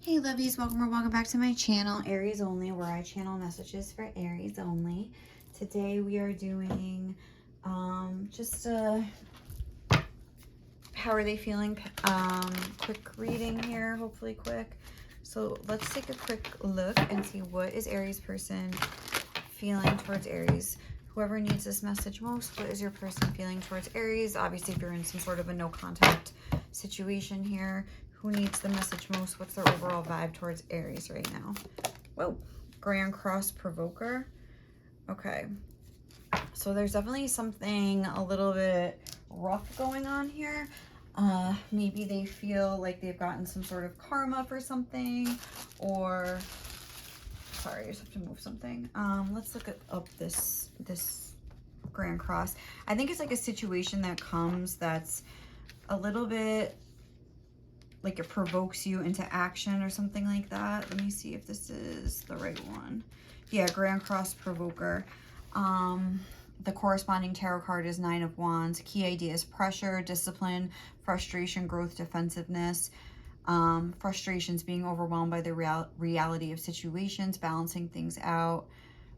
Hey lovies, welcome or welcome back to my channel, Aries Only, where I channel messages for Aries only. Today we are doing just a how are they feeling quick reading here, hopefully quick. So let's take a quick look and see what is Aries person feeling towards Aries. Whoever needs this message most, what is your person feeling towards Aries? Obviously, if you're in some sort of a no contact situation here, who needs the message most? What's their overall vibe towards Aries right now? Whoa, Grand Cross Provoker. Okay, so there's definitely something a little bit rough going on here. Maybe they feel like they've gotten some sort of karma for something, or sorry, I just have to move something. Let's look up this Grand Cross. I think it's like a situation that comes that's a little bit like it provokes you into action or something like that. Let me see if this is the right one. Yeah, Grand Cross Provoker. The corresponding tarot card is Nine of Wands. Key idea is pressure, discipline, frustration, growth, defensiveness. Frustrations, being overwhelmed by the reality of situations, balancing things out,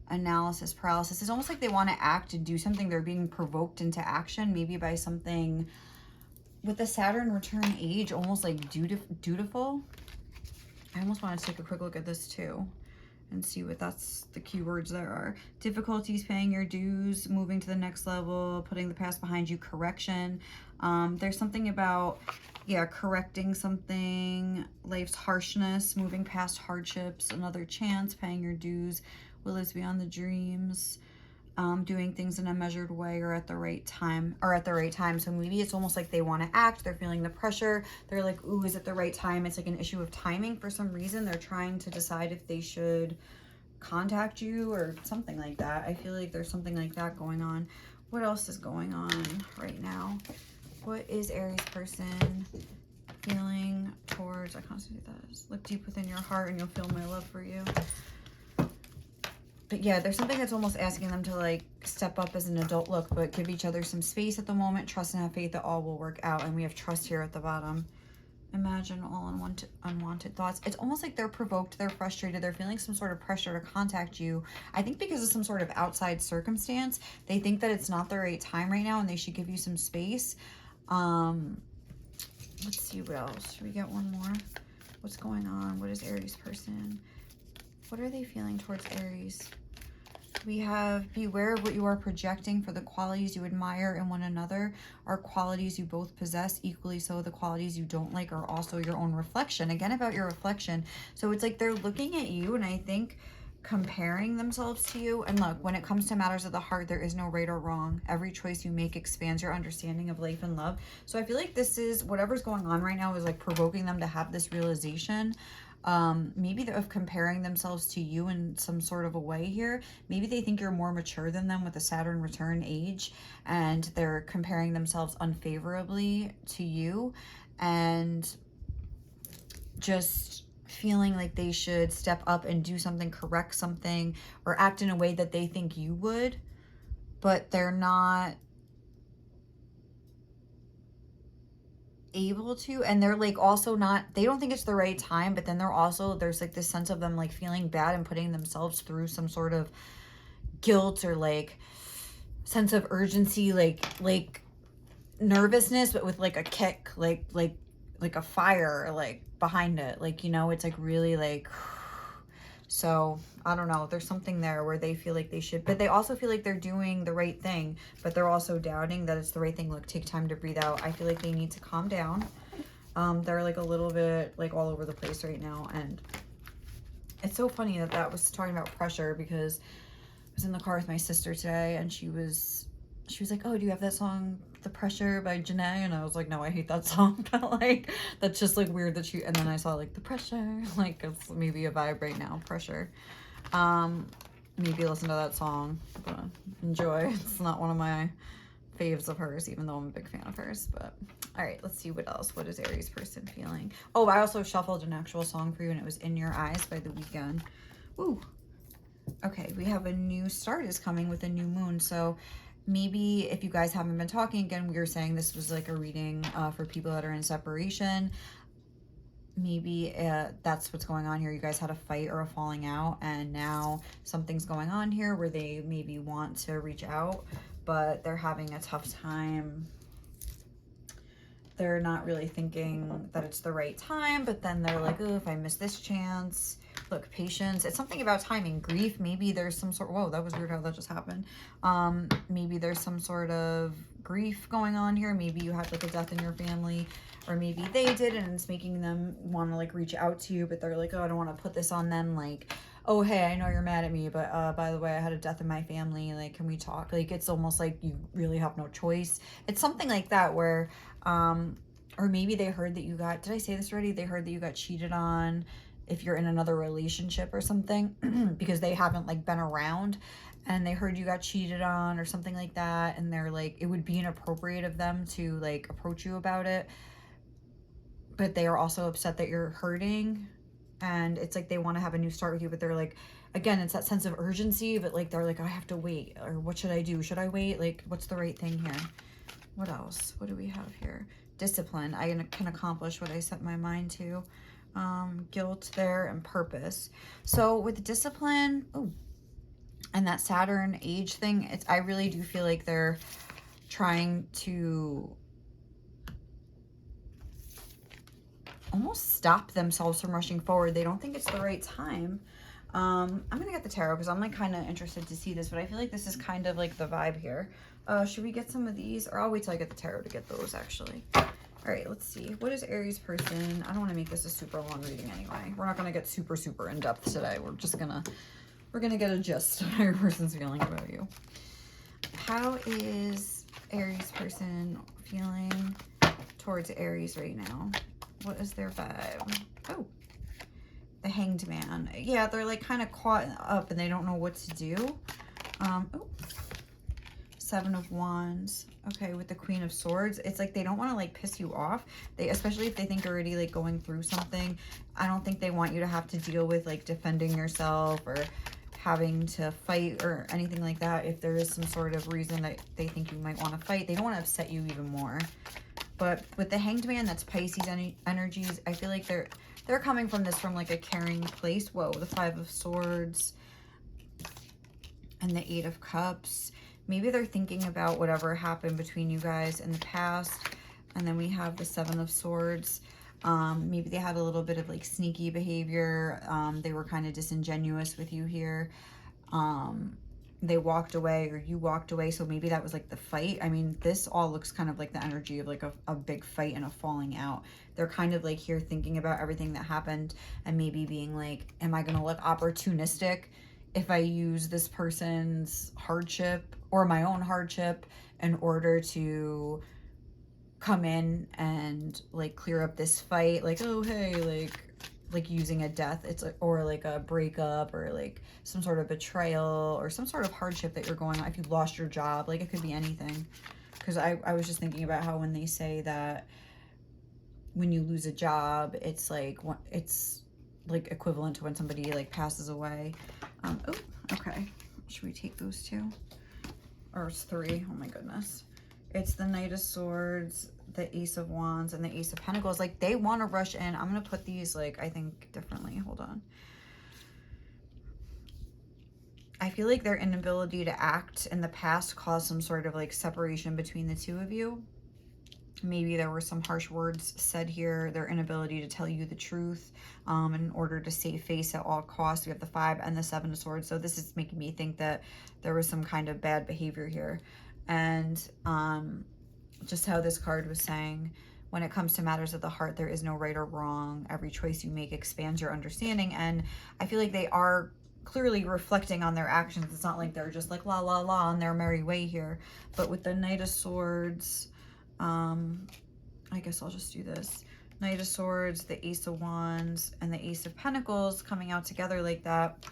analysis paralysis. It's almost like they want to act and do something. They're being provoked into action, maybe by something with the Saturn return age, almost like dutiful. I almost want to take a quick look at this too and see what that's the keywords there are. Difficulties paying your dues, moving to the next level, putting the past behind you, correction. There's something about, yeah, correcting something, life's harshness, moving past hardships, another chance, paying your dues, what lives beyond the dreams. Doing things in a measured way or at the right time, So maybe it's almost like they want to act. They're feeling the pressure. They're like, ooh, is it the right time? It's like an issue of timing for some reason. They're trying to decide if they should contact you or something like that. I feel like there's something like that going on. What else is going on right now? What is Aries person feeling towards, I can't see that. Look deep within your heart and you'll feel my love for you. But yeah, there's something that's almost asking them to like step up as an adult look, but give each other some space at the moment. Trust and have faith that all will work out. And we have trust here at the bottom. Imagine all unwanted thoughts. It's almost like they're provoked, they're frustrated, they're feeling some sort of pressure to contact you. I think because of some sort of outside circumstance, they think that it's not the right time right now and they should give you some space. Let's see what else. Should we get one more? What's going on? What is Aries person? What are they feeling towards Aries? We have beware of what you are projecting, for the qualities you admire in one another are qualities you both possess. Equally so, the qualities you don't like are also your own reflection. Again, about your reflection. So it's like they're looking at you and I think comparing themselves to you. And look, when it comes to matters of the heart, there is no right or wrong. Every choice you make expands your understanding of life and love. So I feel like this is, whatever's going on right now is like provoking them to have this realization. Maybe of comparing themselves to you in some sort of a way here. Maybe they think you're more mature than them with the Saturn return age and they're comparing themselves unfavorably to you and just feeling like they should step up and do something, correct something, or act in a way that they think you would, but they're not able to. And they're like also not, they don't think it's the right time, but then they're also, there's like this sense of them like feeling bad and putting themselves through some sort of guilt or like sense of urgency, like nervousness, but with like a kick, like a fire like behind it, like, you know, it's like really like. So I don't know, there's something there where they feel like they should, but they also feel like they're doing the right thing, but they're also doubting that it's the right thing. Look, take time to breathe out. I feel like they need to calm down. They're like a little bit like all over the place right now. And it's so funny that was talking about pressure, because I was in the car with my sister today and she was like, oh, do you have that song The Pressure by Janae? And I was like, no, I hate that song. But like, that's just like weird that and then I saw like The Pressure, like it's maybe a vibe right now, pressure. Maybe listen to that song, but enjoy. It's not one of my faves of hers, even though I'm a big fan of hers. But all right, let's see what else. What is Aries person feeling? Oh, I also shuffled an actual song for you and it was In Your Eyes by The Weeknd. Woo. Okay, we have a new start is coming with a new moon. So maybe if you guys haven't been talking, again, we were saying this was like a reading for people that are in separation. maybe that's what's going on here. You guys had a fight or a falling out, and now something's going on here where they maybe want to reach out, but they're having a tough time. They're not really thinking that it's the right time, but then they're like, oh, if I miss this chance. Look, patience. It's something about timing. Grief. Maybe there's some sort. Whoa, that was weird how that just happened. Maybe there's some sort of grief going on here. Maybe you had like a death in your family, or maybe they did, and it's making them want to like reach out to you, but they're like, oh, I don't want to put this on them. Like, oh, hey, I know you're mad at me, but by the way, I had a death in my family. Like, can we talk? Like, it's almost like you really have no choice. It's something like that where, or maybe they heard that you got, did I say this already? They heard that you got cheated on if you're in another relationship or something, because they haven't like been around, and they heard you got cheated on or something like that. And they're like, it would be inappropriate of them to like approach you about it, but they are also upset that you're hurting. And it's like they want to have a new start with you, but they're like, again, it's that sense of urgency, but like they're like, I have to wait, or what should I do? Should I wait? Like, what's the right thing here? What else? What do we have here? Discipline. I can accomplish what I set my mind to. Guilt there, and purpose. So with discipline, oh, and that Saturn age thing, I really do feel like they're trying to almost stop themselves from rushing forward. They don't think it's the right time. I'm gonna get the tarot because I'm like kind of interested to see this, but I feel like this is kind of like the vibe here. Should we get some of these, or I'll wait till I get the tarot to get those actually. All right, let's see. What is Aries person? I don't want to make this a super long reading anyway. We're not gonna get super in depth today. We're gonna get a gist of how your person's feeling about you. How is Aries person feeling towards Aries right now? What is their vibe? Oh, the Hanged Man. Yeah, they're like kind of caught up and they don't know what to do. Oh, Seven of Wands. Okay, with the Queen of Swords, it's like they don't want to like piss you off. Especially if they think you're already like going through something. I don't think they want you to have to deal with like defending yourself or having to fight or anything like that. If there is some sort of reason that they think you might want to fight, they don't want to upset you even more. But with the Hanged Man, that's Pisces energies. I feel like they're coming from this from like a caring place. Whoa, the Five of Swords and the Eight of Cups. Maybe they're thinking about whatever happened between you guys in the past. And then we have the Seven of Swords. Maybe they had a little bit of like sneaky behavior. They were kind of disingenuous with you here. They walked away, or you walked away. So maybe that was like the fight. I mean, this all looks kind of like the energy of like a big fight and a falling out. They're kind of like here thinking about everything that happened and maybe being like, am I going to look opportunistic if I use this person's hardship or my own hardship in order to come in and like clear up this fight? Like, oh, hey, like using a death, it's like, or like a breakup, or like some sort of betrayal, or some sort of hardship that you're going on. If you lost your job, like it could be anything. Because I was just thinking about how when they say that when you lose a job, it's like equivalent to when somebody like passes away. Oh, okay. Should we take those two? Or it's three? Oh my goodness. It's the Knight of Swords, the Ace of Wands, and the Ace of Pentacles. Like, they want to rush in. I'm going to put these, like, I think differently. Hold on. I feel like their inability to act in the past caused some sort of, like, separation between the two of you. Maybe there were some harsh words said here. Their inability to tell you the truth in order to save face at all costs. We have the Five and the Seven of Swords. So this is making me think that there was some kind of bad behavior here. And just how this card was saying, when it comes to matters of the heart, there is no right or wrong. Every choice you make expands your understanding. And I feel like they are clearly reflecting on their actions. It's not like they're just like la la la on their merry way here. But with the Knight of Swords, I guess I'll just do this. Knight of Swords, the Ace of Wands, and the Ace of Pentacles coming out together like that.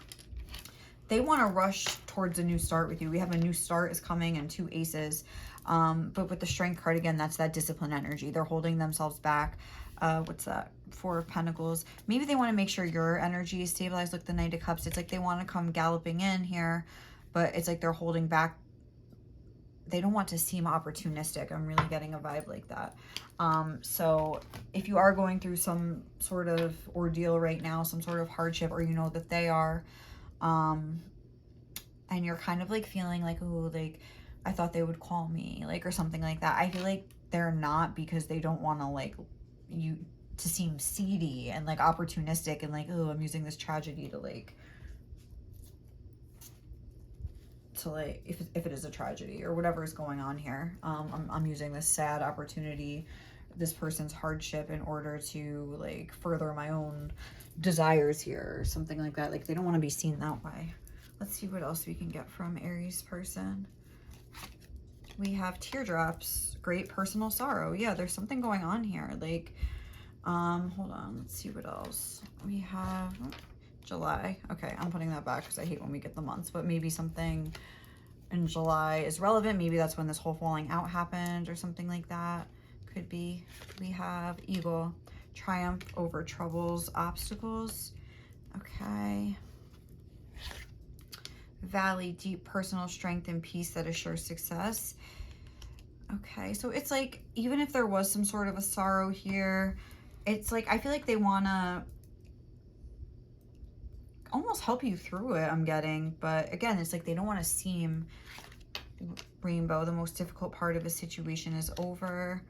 They want to rush towards a new start with you. We have a new start is coming and two aces. But with the Strength card, again, that's that discipline energy. They're holding themselves back. What's that? Four of Pentacles. Maybe they want to make sure your energy is stabilized. Look, the Knight of Cups. It's like they want to come galloping in here, but it's like they're holding back they don't want to seem opportunistic. I'm really getting a vibe like that. So if you are going through some sort of ordeal right now, some sort of hardship, or you know that they are, and you're kind of like feeling like, oh, like I thought they would call me, like, or something like that. I feel like they're not, because they don't want to like you to seem seedy and like opportunistic and like, oh, I'm using this tragedy to like if it is a tragedy or whatever is going on here. I'm using this sad opportunity, this person's hardship, in order to like further my own desires here or something like that. Like they don't want to be seen that way. Let's see what else we can get from Aries person. We have teardrops, great personal sorrow. Yeah, there's something going on here. Like, hold on, let's see what else. We have July. Okay, I'm putting that back because I hate when we get the months, but maybe something in July is relevant. Maybe that's when this whole falling out happened or something like that. Could be. We have Eagle, triumph over troubles, obstacles. Okay. Valley, deep personal strength and peace that assures success. Okay, so it's like, even if there was some sort of a sorrow here, it's like, I feel like they want to almost help you through it, I'm getting. But again, it's like they don't want to seem rainbow. The most difficult part of a situation is over.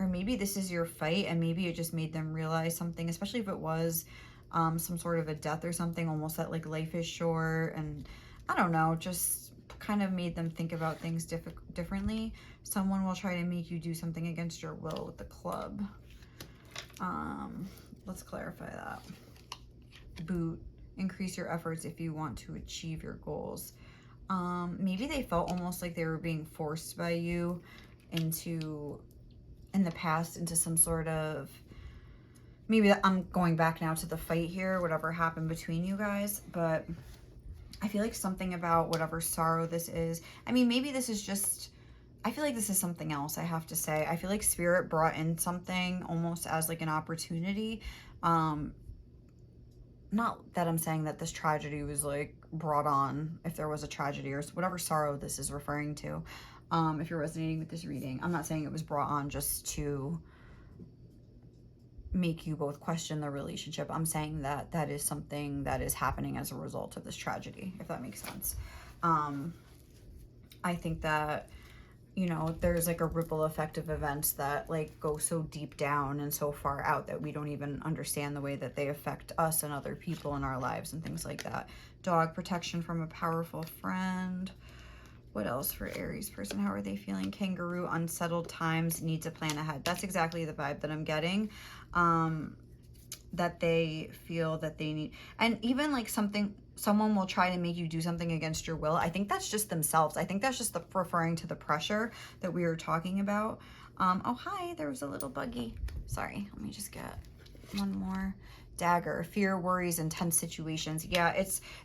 Or maybe this is your fight, and maybe it just made them realize something, especially if it was some sort of a death or something, almost that like life is short, and I don't know, just kind of made them think about things differently. Someone will try to make you do something against your will with the club. Let's clarify that. Boot, increase your efforts if you want to achieve your goals. Maybe they felt almost like they were being forced by you into, in the past, into some sort of, maybe I'm going back now to the fight here, whatever happened between you guys, but I feel like something about whatever sorrow this is. I mean, maybe this is just, I feel like this is something else, I have to say. I feel like Spirit brought in something almost as like an opportunity. Not that I'm saying that this tragedy was like brought on, if there was a tragedy or whatever sorrow this is referring to. If you're resonating with this reading, I'm not saying it was brought on just to make you both question the relationship. I'm saying that that is something that is happening as a result of this tragedy, if that makes sense. I think that, you know, there's like a ripple effect of events that like go so deep down and so far out that we don't even understand the way that they affect us and other people in our lives and things like that. Dog, protection from a powerful friend. What else for Aries person? How are they feeling? Kangaroo, unsettled times, need to plan ahead. That's exactly the vibe that I'm getting. That they feel that they need, and even like someone will try to make you do something against your will. I think that's just themselves. I think that's just referring to the pressure that we were talking about. Oh, hi, there was a little buggy. Sorry, let me just get one more. Dagger, fear, worries, intense situations. Yeah,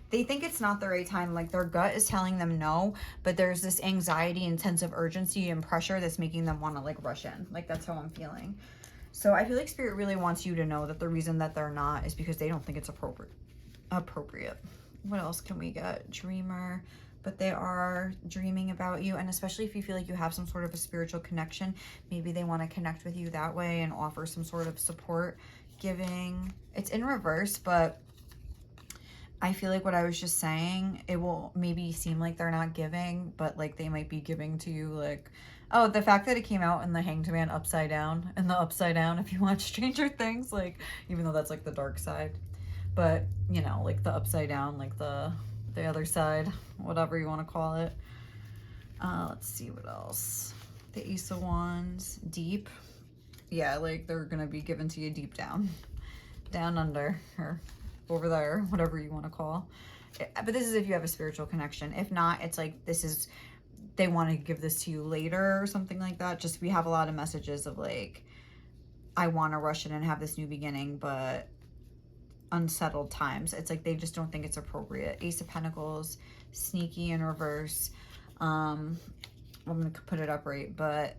they think it's not the right time. Like their gut is telling them no, but there's this anxiety and sense of urgency and pressure that's making them want to like rush in. Like that's how I'm feeling. So I feel like Spirit really wants you to know that the reason that they're not is because they don't think it's appropriate. What else can we get? Dreamer, but they are dreaming about you. And especially if you feel like you have some sort of a spiritual connection, maybe they want to connect with you that way and offer some sort of support. Giving, it's in reverse, but I feel like what I was just saying, it will maybe seem like they're not giving, but like they might be giving to you. Like, oh, the fact that it came out in the Hanged Man upside down, and the upside down, if you watch Stranger Things, like, even though that's like the dark side, but you know, like the upside down, like the other side, whatever you want to call it. Let's see what else. The Ace of Wands, deep. Yeah, like they're gonna be given to you deep down, down under, or over there, whatever you want to call it. But this is if you have a spiritual connection. If not, it's like they want to give this to you later or something like that. Just, we have a lot of messages of like, I want to rush in and have this new beginning, but unsettled times. It's like they just don't think it's appropriate. Ace of Pentacles, sneaky in reverse. I'm gonna put it up right, but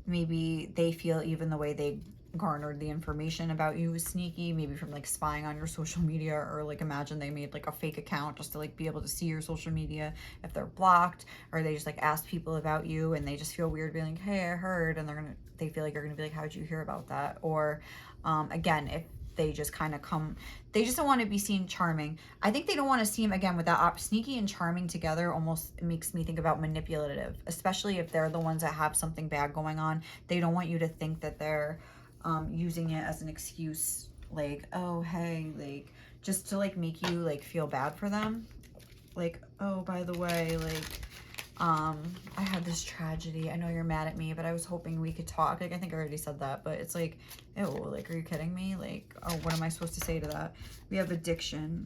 maybe they feel even the way they garnered the information about you was sneaky, maybe from like spying on your social media, or like imagine they made like a fake account just to like be able to see your social media if they're blocked, or they just like ask people about you and they just feel weird being like, hey, I heard, and they feel like you're gonna be like, how'd you hear about that? Or again, if they just kind of come, they just don't want to be seen charming. I think they don't want to seem, again, with that sneaky and charming together, almost makes me think about manipulative, especially if they're the ones that have something bad going on. They don't want you to think that they're using it as an excuse, like, oh, hey, like, just to like make you like feel bad for them. Like, oh, by the way, like, I had this tragedy. I know you're mad at me, but I was hoping we could talk. Like, I think I already said that, but it's like, ew, like, are you kidding me? Like, oh, what am I supposed to say to that? We have addiction.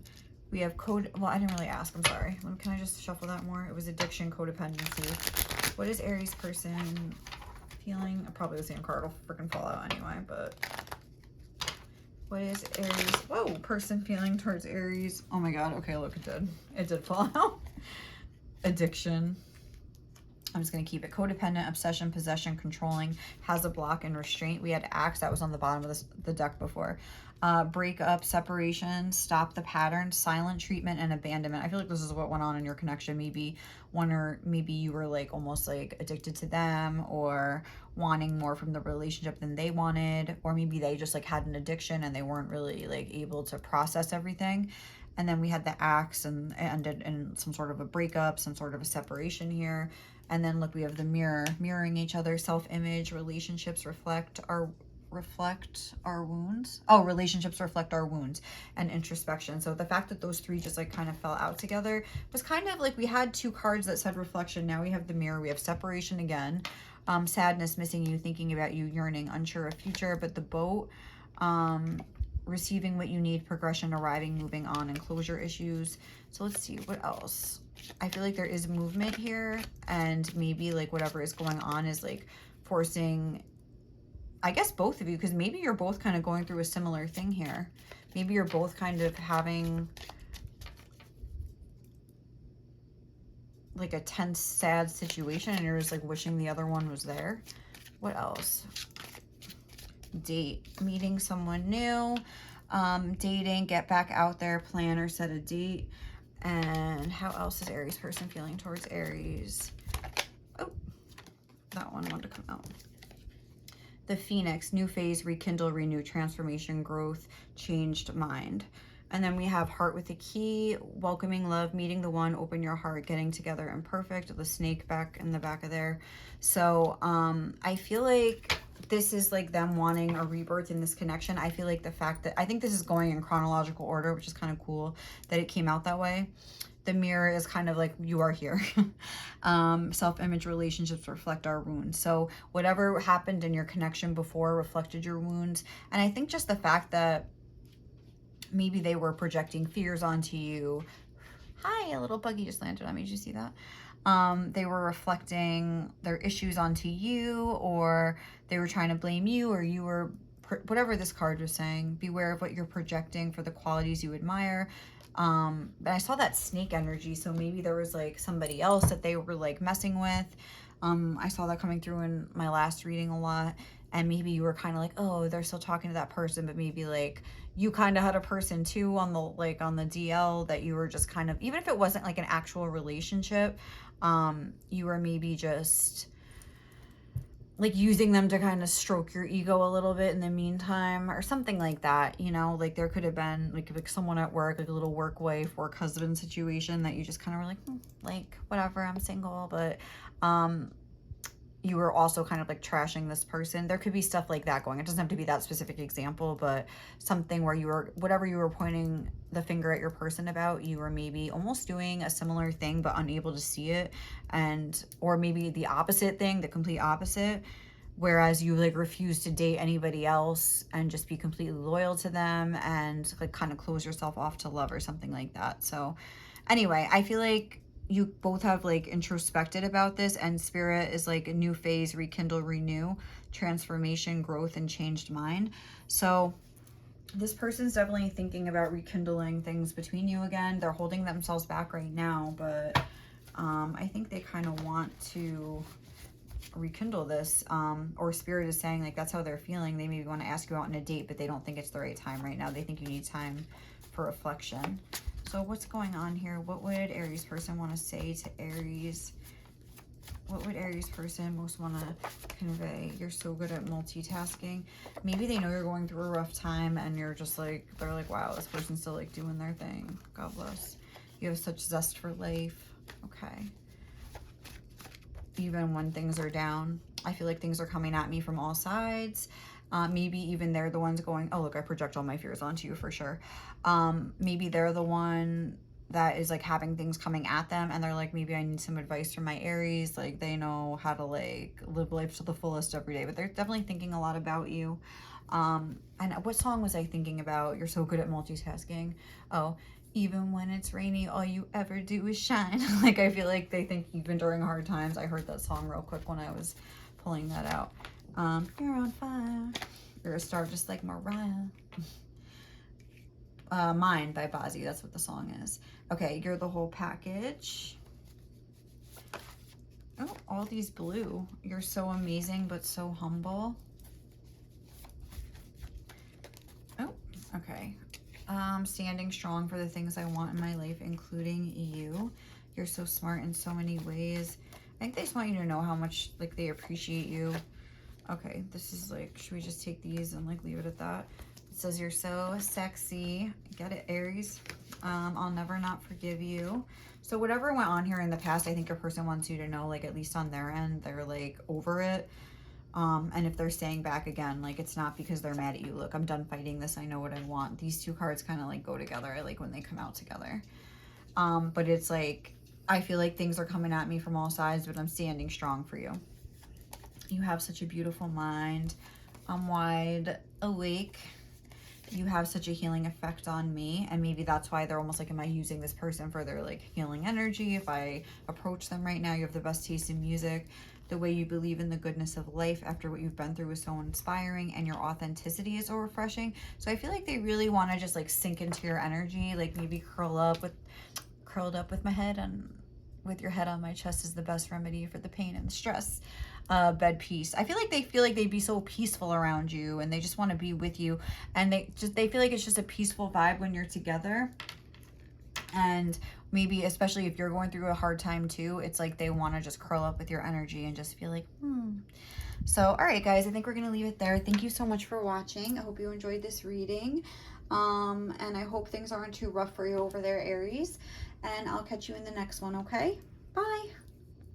We have well, I didn't really ask. I'm sorry. Can I just shuffle that more? It was addiction, codependency. What is Aries person feeling? Probably the same card will freaking fall out anyway, but what is Aries? Whoa, person feeling towards Aries. Oh my God. Okay, look, it did fall out. Addiction. I'm just going to keep it. Codependent, obsession, possession, controlling, has a block, and restraint. We had axe. That was on the bottom of the deck before. Breakup, separation, stop the pattern, silent treatment, and abandonment. I feel like this is what went on in your connection. Maybe maybe you were like almost like addicted to them, or wanting more from the relationship than they wanted, or maybe they just like had an addiction and they weren't really like able to process everything. And then we had the axe, and it ended in some sort of a breakup, some sort of a separation here. And then look, we have the mirror, mirroring each other, self-image, relationships reflect our wounds. Oh, relationships reflect our wounds, and introspection. So the fact that those three just like kind of fell out together was kind of like, we had two cards that said reflection. Now we have the mirror. We have separation again, sadness, missing you, thinking about you, yearning, unsure of future. But the boat, receiving what you need, progression, arriving, moving on, and closure issues. So let's see what else. I feel like there is movement here, and maybe like whatever is going on is like forcing, I guess, both of you, because maybe you're both kind of going through a similar thing here. Maybe you're both kind of having like a tense, sad situation, and you're just like wishing the other one was there. What else? Date, meeting someone new, dating, get back out there, plan or set a date. And how else is Aries person feeling towards Aries? Oh, that one wanted to come out. The Phoenix, new phase, rekindle, renew, transformation, growth, changed mind. And then we have heart with a key, welcoming love, meeting the one, open your heart, getting together, and perfect. The snake back in the back of there. So I feel like this is like them wanting a rebirth in this connection. I feel like the fact that, I think this is going in chronological order, which is kind of cool that it came out that way. The mirror is kind of like, you are here. Self-image, relationships reflect our wounds. So whatever happened in your connection before reflected your wounds. And I think just the fact that maybe they were projecting fears onto you. Hi, a little buggy just landed on me. Did you see that? They were reflecting their issues onto you, or they were trying to blame you, or you were, whatever this card was saying, beware of what you're projecting for the qualities you admire. But I saw that snake energy, so maybe there was like somebody else that they were like messing with. I saw that coming through in my last reading a lot, and maybe you were kind of like, oh, they're still talking to that person, but maybe like you kind of had a person too on the DL that you were just kind of, even if it wasn't like an actual relationship, you were maybe just like using them to kind of stroke your ego a little bit in the meantime, or something like that, you know. Like there could have been like someone at work, like a little work wife, work husband situation that you just kind of were like, like whatever, I'm single. But you were also kind of like trashing this person. There could be stuff like that going. It doesn't have to be that specific example, but something where you were, whatever you were pointing the finger at your person about, you were maybe almost doing a similar thing but unable to see it. And or maybe the opposite thing, the complete opposite, whereas you like refuse to date anybody else and just be completely loyal to them and like kind of close yourself off to love or something like that. So anyway, I feel like you both have like introspected about this, and spirit is like a new phase, rekindle, renew, transformation, growth, and changed mind. So this person's definitely thinking about rekindling things between you again. They're holding themselves back right now, but I think they kind of want to rekindle this, or spirit is saying like that's how they're feeling. They maybe want to ask you out on a date, but they don't think it's the right time right now. They think you need time for reflection. So what's going on here? What would Aries person want to say to Aries? What would Aries person most want to convey? You're so good at multitasking. Maybe they know you're going through a rough time and you're just like, they're like, wow, this person's still like doing their thing. God bless. You have such zest for life. Okay. Even when things are down, I feel like things are coming at me from all sides. Maybe even they're the ones going, oh, look, I project all my fears onto you for sure. Maybe they're the one that is like having things coming at them and they're like, maybe I need some advice from my Aries. Like they know how to like live life to the fullest every day, but they're definitely thinking a lot about you. And what song was I thinking about? You're so good at multitasking. Oh, even when it's rainy, all you ever do is shine. Like I feel like they think even during hard times. I heard that song real quick when I was pulling that out. You're on fire. You're a star just like Mariah. Mine by Bazzi. That's what the song is. Okay, you're the whole package. Oh, all these blue. You're so amazing, but so humble. Oh, okay. Standing strong for the things I want in my life, including you. You're so smart in so many ways. I think they just want you to know how much like they appreciate you. Okay, this is like, should we just take these and like leave it at that? It says you're so sexy. Get it, Aries? I'll never not forgive you. So whatever went on here in the past, I think a person wants you to know, like at least on their end, they're like over it. And if they're staying back again, like it's not because they're mad at you. Look, I'm done fighting this. I know what I want. These two cards kind of like go together. I like when they come out together. But it's like, I feel like things are coming at me from all sides, but I'm standing strong for you. You have such a beautiful mind. I'm wide awake. You have such a healing effect on me, and maybe that's why they're almost like, am I using this person for their like healing energy? If I approach them right now, you have the best taste in music. The way you believe in the goodness of life after what you've been through is so inspiring, and your authenticity is so refreshing. So I feel like they really want to just like sink into your energy, like maybe curled up with my head, and with your head on my chest is the best remedy for the pain and the stress. Bed peace. I feel like they'd be so peaceful around you, and they just want to be with you, and they feel like it's just a peaceful vibe when you're together. And maybe especially if you're going through a hard time too, it's like they want to just curl up with your energy and just feel like So all right guys, I think we're gonna leave it there. Thank you so much for watching. I hope you enjoyed this reading, and I hope things aren't too rough for you over there, Aries, and I'll catch you in the next one. Okay, bye.